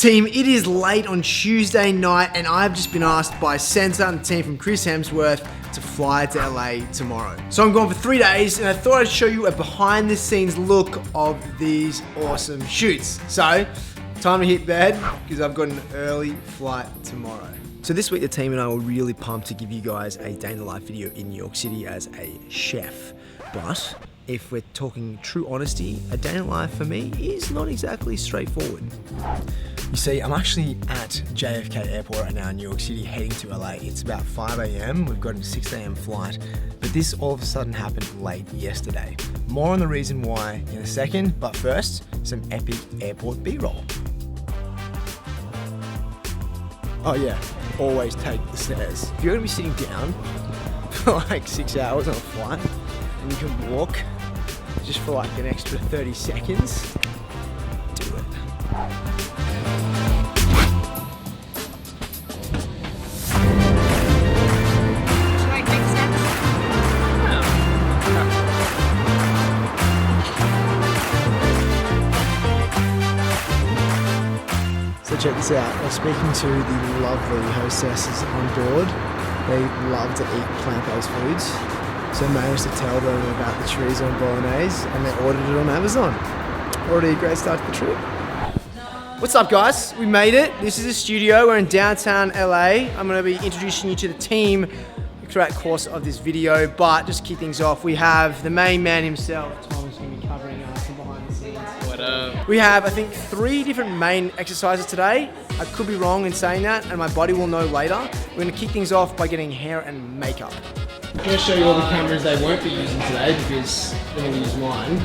Team, it is late on Tuesday night and I've just been asked by Centr and the team from Chris Hemsworth to fly to LA tomorrow. So I'm gone for 3 days and I thought I'd show you a behind the scenes look of these awesome shoots. So, time to hit bed because I've got an early flight tomorrow. So this week the team and I were really pumped to give you guys a day in the life video in New York City as a chef. But if we're talking true honesty, a day in the life for me is not exactly straightforward. You see, I'm actually at JFK Airport right now in New York City heading to LA. It's about 5 a.m. We've got a 6 a.m. flight, but this all of a sudden happened late yesterday. More on the reason why in a second, but first, some epic airport B-roll. Oh yeah, always take the stairs. If you're gonna be sitting down for like 6 hours on a flight, and you can walk just for like an extra 30 seconds, do it. So check this out, I was speaking to the lovely hostesses on board. They love to eat plant-based foods. So I managed to tell them about the chorizo and bolognese and they ordered it on Amazon. Already a great start to the trip. What's up guys? We made it. This is the studio. We're in downtown LA. I'm going to be introducing you to the team throughout the course of this video, but just to kick things off, we have the main man himself, Tom's going to be covering us from behind the scenes. What up? We have, I think, 3 different main exercises today. I could be wrong in saying that, and my body will know later. We're going to kick things off by getting hair and makeup. I'm going to show you all the cameras they won't be using today because they're going to use mine.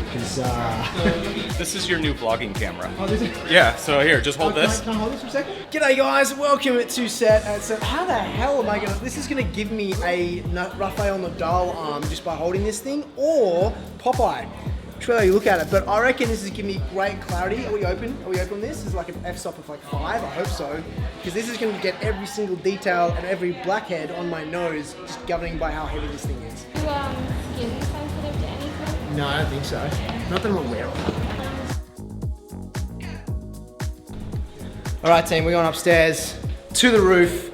This is your new vlogging camera. Oh, this is... Yeah, so here, just hold this. Can I hold this for a second? G'day guys, welcome to Set and Electrolytes. How the hell am I going to... This is going to give me a Rafael Nadal arm just by holding this thing, or Popeye. Which way you look at it, but I reckon this is giving me great clarity. Are we open? Are we open on this? This is like an f-stop of like 5, I hope so. Because this is going to get every single detail and every blackhead on my nose, just governing by how heavy this thing is. Skin sensitive to anything? No, I don't think so. Not that I'm aware of. Alright team, we're going upstairs to the roof.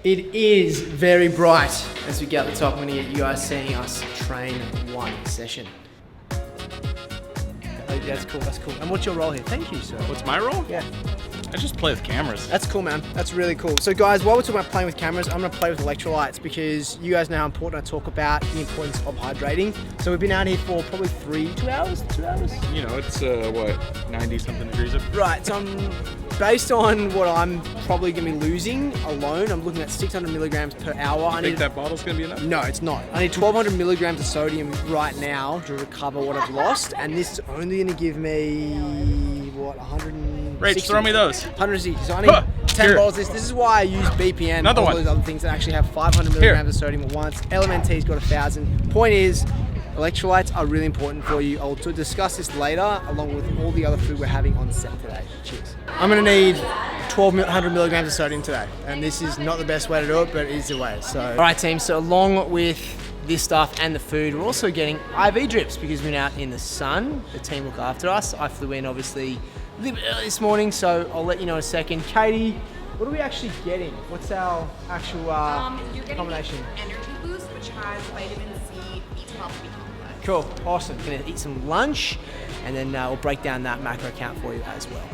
It is very bright as we get at the top. I'm going to get you guys seeing us train 1 session. That's cool, that's cool. And what's your role here? Thank you, sir. What's my role? Yeah. I just play with cameras. That's cool, man. That's really cool. So guys, while we're talking about playing with cameras, I'm gonna play with electrolytes because you guys know how important I talk about the importance of hydrating. So we've been out here for probably 2 hours? You know, it's what, 90 something degrees up? Right, so based on what I'm probably gonna be losing alone, I'm looking at 600 milligrams per hour. I think that bottle's gonna be enough? No, it's not. I need 1,200 milligrams of sodium right now to recover what I've lost, and this is only gonna give me, what, 160? Rach, throw me those. 160, so I need 10 bottles of this. This is why I use BPM and all those other things that actually have 500 milligrams of sodium at once. LMNT's got 1,000. Point is, electrolytes are really important for you. I'll discuss this later, along with all the other food we're having on set today. Cheers. I'm gonna need 1,200 milligrams of sodium today, and this is not the best way to do it, but it is the way. So, all right, team. So along with this stuff and the food, we're also getting IV drips because we've been out in the sun. The team look after us. I flew in obviously a little bit early this morning, so I'll let you know in a second. Katie, what are we actually getting? What's our actual you're getting combination? Energy Boost, which has vitamin C, B12, B complex. Cool, awesome. Gonna eat some lunch, and then we'll break down that macro count for you as well.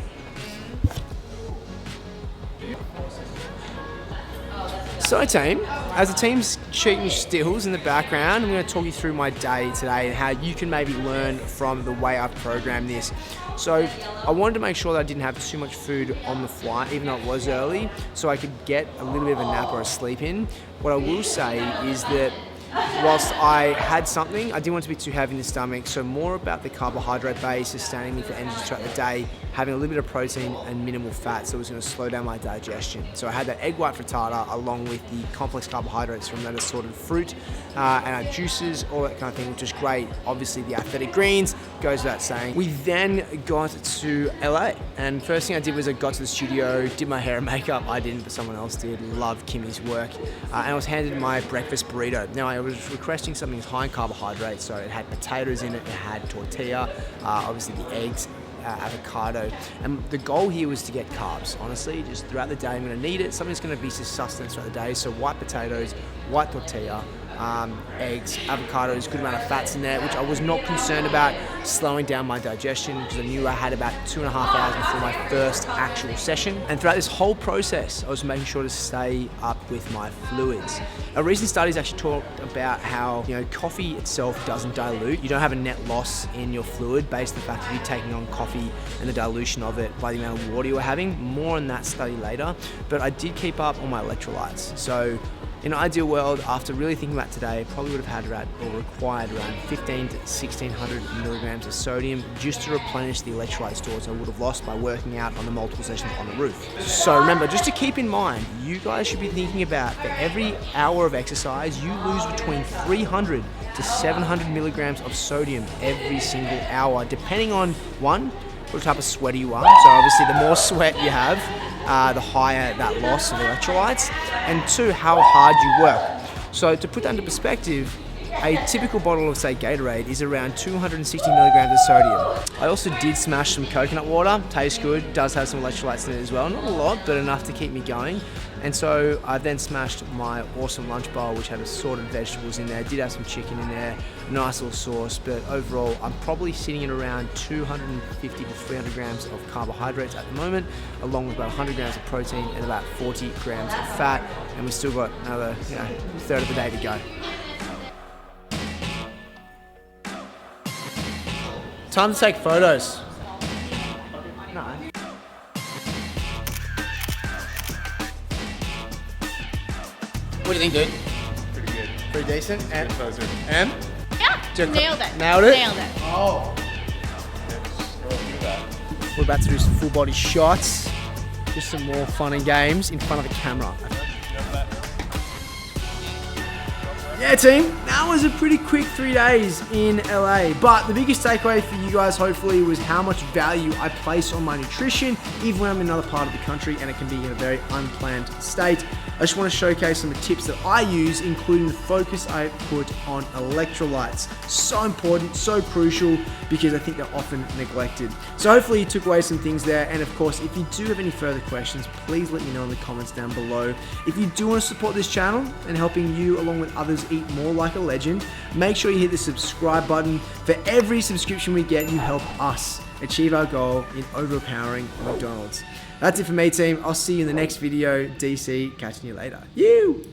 So team, as the team's shooting stills in the background, I'm going to talk you through my day today and how you can maybe learn from the way I've programmed this. So I wanted to make sure that I didn't have too much food on the flight, even though it was early, so I could get a little bit of a nap or a sleep in. What I will say is that whilst I had something, I didn't want it to be too heavy in the stomach, so more about the carbohydrate base, sustaining me for energy throughout the day, having a little bit of protein and minimal fat, so it was going to slow down my digestion. So I had that egg white frittata along with the complex carbohydrates from that assorted fruit and our juices, all that kind of thing, which is great. Obviously the athletic greens goes without saying. We then got to LA, and first thing I did was I got to the studio, did my hair and makeup. I didn't, but someone else did. Loved Kimmy's work, and I was handed my breakfast burrito. Now I was requesting something high in carbohydrates, so it had potatoes in it, it had tortilla, obviously the eggs, avocado. And the goal here was to get carbs. Honestly, just throughout the day, I'm going to need it. Something that's going to be sustenance throughout the day. So white potatoes, white tortilla, eggs, avocados, good amount of fats in there, which I was not concerned about slowing down my digestion because I knew I had about 2.5 hours before my first actual session. And throughout this whole process, I was making sure to stay up with my fluids. A recent studies actually talked about how, coffee itself doesn't dilute. You don't have a net loss in your fluid based on the fact that you're taking on coffee and the dilution of it by the amount of water you're having. More on that study later, but I did keep up on my electrolytes. So in an ideal world, after really thinking about today, probably would have had required around 15 to 1600 milligrams of sodium just to replenish the electrolyte stores I would have lost by working out on the multiple sessions on the roof. So remember, just to keep in mind, you guys should be thinking about for every hour of exercise, you lose between 300 to 700 milligrams of sodium every single hour, depending on one, what type of sweater you are. So obviously the more sweat you have, the higher that loss of electrolytes, and two, how hard you work. So to put that into perspective, a typical bottle of, say, Gatorade is around 260 milligrams of sodium. I also did smash some coconut water. Tastes good, does have some electrolytes in it as well. Not a lot, but enough to keep me going. And so I then smashed my awesome lunch bowl, which had assorted vegetables in there. Did have some chicken in there, nice little sauce, but overall I'm probably sitting at around 250 to 300 grams of carbohydrates at the moment, along with about 100 grams of protein and about 40 grams of fat. And we've still got another third of the day to go. Time to take photos. No. What do you think, dude? Pretty good. Pretty decent. And Good buzzer. M? Yeah, Just nailed it. Nailed it? Nailed it. Oh. Let's go do that. We're about to do some full body shots. Just some more fun and games in front of the camera. Yeah, team, that was a pretty quick 3 days in LA. But the biggest takeaway for you guys, hopefully, was how much value I place on my nutrition, even when I'm in another part of the country and it can be in a very unplanned state. I just want to showcase some of the tips that I use, including the focus I put on electrolytes. So important, so crucial, because I think they're often neglected. So hopefully you took away some things there. And of course, if you do have any further questions, please let me know in the comments down below. If you do want to support this channel and helping you along with others eat more like a legend, make sure you hit the subscribe button. For every subscription we get, you help us achieve our goal in overpowering McDonald's. That's it for me, team. I'll see you in the next video. DC, catching you later. You!